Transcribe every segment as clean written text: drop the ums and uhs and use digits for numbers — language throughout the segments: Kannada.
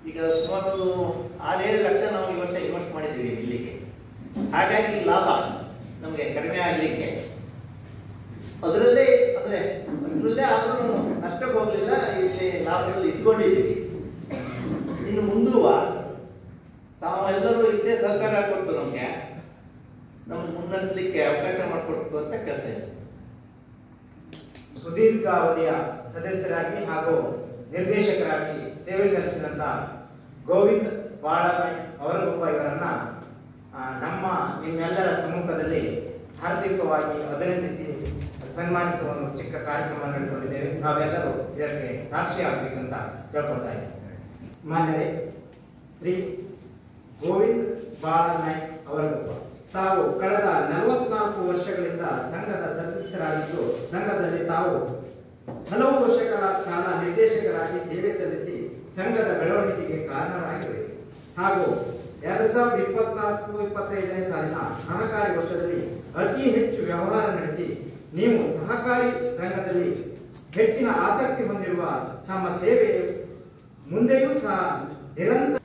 ಈಗ ಸುಮಾರು 6-7 ಲಕ್ಷ ನಾವು ಈ ವರ್ಷ ಇನ್ವೆಸ್ಟ್ ಮಾಡಿದ್ದೀವಿ ಇಲ್ಲಿಗೆ. ಹಾಗಾಗಿ ಲಾಭ ನಮಗೆ ಕಡಿಮೆ ಆಗಲಿಕ್ಕೆ ಅದರಲ್ಲೇ ಆದರೂ ನಷ್ಟಕ್ಕೆ ಹೋಗಲಿಲ್ಲ. ಇಲ್ಲಿ ಲಾಭಗಳು ಇಟ್ಕೊಂಡಿದ್ದೀವಿ. ಇನ್ನು ಮುಂದುವ ತಾವೆಲ್ಲರೂ ಇಷ್ಟೇ ಸಹಕಾರ ಕೊಟ್ಟು ನಮ್ಗೆ ಮುನ್ನಡೆಸಲಿಕ್ಕೆ ಅವಕಾಶ ಮಾಡಿಕೊಡ್ತು ಅಂತ ಕೇಳ್ತೇನೆ. ಸುದೀರ್ಘ ಅವಧಿಯ ಸದಸ್ಯರಾಗಿ ಹಾಗೂ ನಿರ್ದೇಶಕರಾಗಿ ಸೇವೆ ಸಲ್ಲಿಸಿದಂತ ಗೋವಿಂದ್ ಬಾಳಮೈ ಅವರಗೊಬ್ಬ ಇವರನ್ನ ನಿಮ್ಮೆಲ್ಲರ ಸಮ್ಮುಖದಲ್ಲಿ ಹಾರ್ದಿಕವಾಗಿ ಅಭಿನಂದಿಸಿ ಸನ್ಮಾನಿಸುವ ಒಂದು ಚಿಕ್ಕ ಕಾರ್ಯಕ್ರಮ ನಡೆದುಕೊಂಡಿದ್ದೇವೆ. ನಾವೆಲ್ಲರೂ ಇದಕ್ಕೆ ಸಾಕ್ಷಿ ಆಗಬೇಕಂತ ಕೇಳ್ಕೊಳ್ತಾ ಇದ್ದೇವೆ. ಮಾನ್ಯರೇ, ಶ್ರೀ ಗೋವಿಂದ್ ಬಾಳಮೈ ಅವರಗೊಬ್ಬ ತಾವು ಕಳೆದ 44 ವರ್ಷಗಳಿಂದ ಸಂಘದ ಸದಸ್ಯರಾಗಿದ್ದು ಸಂಘದಲ್ಲಿ ತಾವು ಹಲವು ವರ್ಷಗಳ ಕಾಲ ನಿರ್ದೇಶಕರಾಗಿ ಸೇವೆ ಸಲ್ಲಿಸಿ ಸಂಘದ ಬೆಳವಣಿಗೆಗೆ ಕಾರಣರಾಗಿವೆ. ಹಾಗೂ 2024-25ನೇ ಸಾಲಿನ ಸಹಕಾರಿ ವರ್ಷದಲ್ಲಿ ಅತಿ ಹೆಚ್ಚು ವ್ಯವಹಾರ ನಡೆಸಿ ನೀವು ಸಹಕಾರಿ ರಂಗದಲ್ಲಿ ಹೆಚ್ಚಿನ ಆಸಕ್ತಿ ಹೊಂದಿರುವ ತಮ್ಮ ಸೇವೆ ಮುಂದೆಯೂ ಸಹ ನಿರಂತರ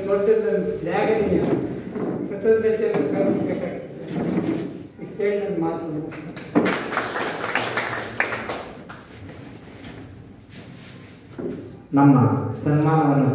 ದೊಡ್ಡದೊಂದು ತ್ಯಾಗನೀಯ ಕೃತಜ್ಞತೆಯನ್ನು ಸಲ್ಲಿಸಬೇಕಾಗಿದೆ. ಇಷ್ಟೇ ನನ್ನ ಮಾತು. ನಮ್ಮ ಸನ್ಮಾನವನ್ನು